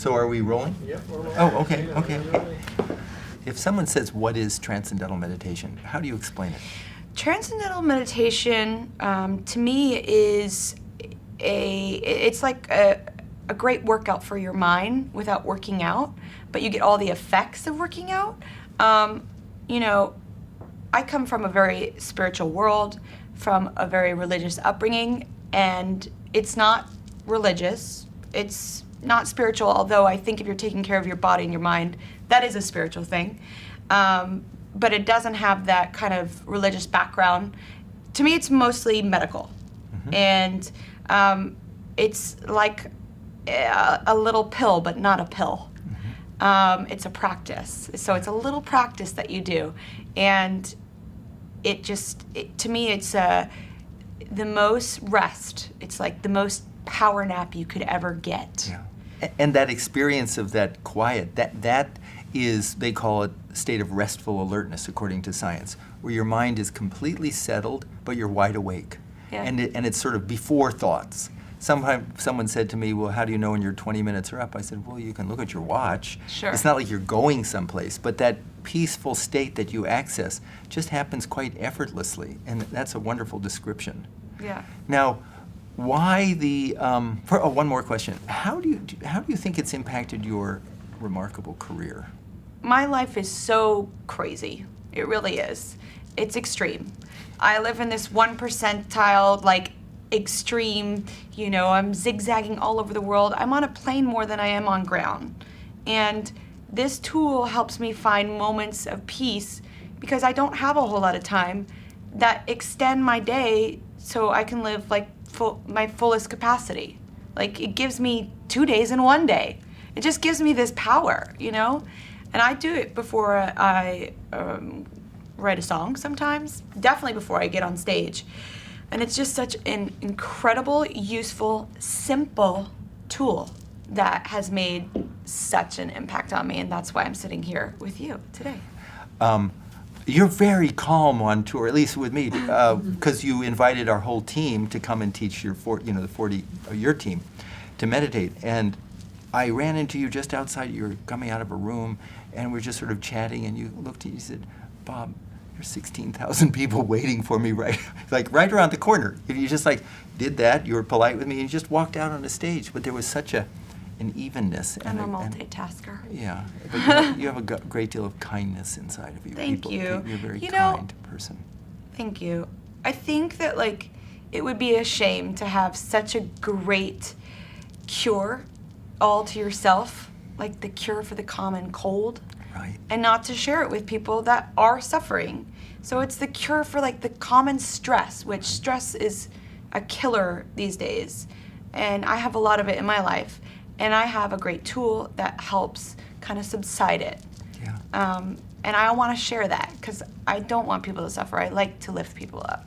So are we rolling? Yep, we're rolling. Oh, okay. If someone says, what is transcendental meditation, how do you explain it? Transcendental meditation, to me, is it's like a great workout for your mind without working out, but you get all the effects of working out. You know, I come from a very spiritual world, from a very religious upbringing, and it's not religious. It's not spiritual, although I think if you're taking care of your body and your mind, that is a spiritual thing. But it doesn't have that kind of religious background. To me, it's mostly medical. Mm-hmm. And it's like a little pill, but not a pill. Mm-hmm. It's a practice. So it's a little practice that you do. And to me, it's the most rest. It's like the most power nap you could ever get. Yeah. And that experience of that quiet, that is, they call it a state of restful alertness, according to science, where your mind is completely settled, but you're wide awake. Yeah. And it's sort of before thoughts. Someone said to me, well, how do you know when your 20 minutes are up? I said, well, you can look at your watch. Sure. It's not like you're going someplace, but that peaceful state that you access just happens quite effortlessly, and that's a wonderful description. Yeah. Now, why one more question. How do you think it's impacted your remarkable career? My life is so crazy. It really is. It's extreme. I live in this 1 percentile, like, extreme, I'm zigzagging all over the world. I'm on a plane more than I am on ground. And this tool helps me find moments of peace because I don't have a whole lot of time that extend my day so I can live like my fullest capacity. Like, it gives me 2 days in 1 day. It just gives me this power, And I do it before I write a song sometimes, definitely before I get on stage. And it's just such an incredible, useful, simple tool that has made such an impact on me, and that's why I'm sitting here with you today. You're very calm on tour, at least with me, because you invited our whole team to come and teach your team to meditate. And I ran into you just outside. You were coming out of a room, and we're just sort of chatting. And you looked at me, you said, "Bob, there's 16,000 people waiting for me right around the corner." If you just did that, you were polite with me, and you just walked out on the stage. But there was such an evenness. I'm a multitasker. Yeah, but you have a great deal of kindness inside of you. Thank you. You're a very kind person. Thank you. I think that it would be a shame to have such a great cure all to yourself, like the cure for the common cold. Right. And not to share it with people that are suffering. So it's the cure for the common stress, which stress is a killer these days. And I have a lot of it in my life. And I have a great tool that helps kind of subside it. Yeah. And I want to share that because I don't want people to suffer. I like to lift people up.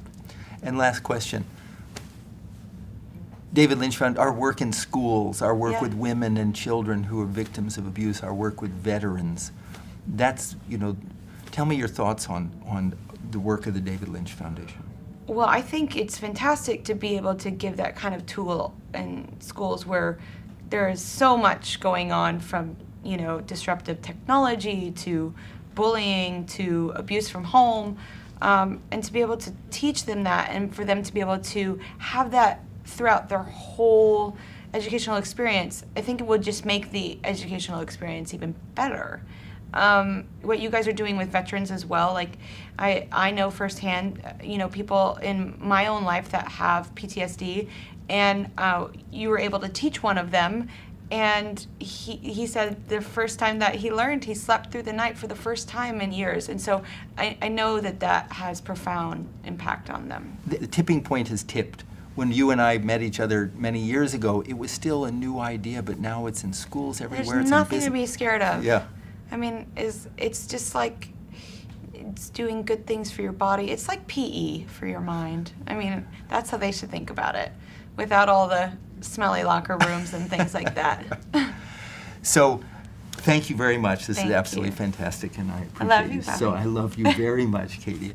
And last question. David Lynch Fund, our work in schools, our work with women and children who are victims of abuse, our work with veterans, that's, tell me your thoughts on the work of the David Lynch Foundation. Well, I think it's fantastic to be able to give that kind of tool in schools where there is so much going on, from, disruptive technology to bullying to abuse from home, and to be able to teach them that, and for them to be able to have that throughout their whole educational experience. I think it would just make the educational experience even better. What you guys are doing with veterans as well, I know firsthand, people in my own life that have PTSD, and you were able to teach one of them, and he said the first time that he learned, he slept through the night for the first time in years. And so I know that has profound impact on them. The tipping point has tipped. When you and I met each other many years ago, it was still a new idea, but now it's in schools everywhere. There's nothing to be scared of. Yeah. I mean, it's just it's doing good things for your body. It's like PE for your mind. I mean, that's how they should think about it, without all the smelly locker rooms and things like that. So, thank you very much. This is Thank absolutely you. fantastic, and I appreciate I love you, So Bobby. I love you very much, Katy.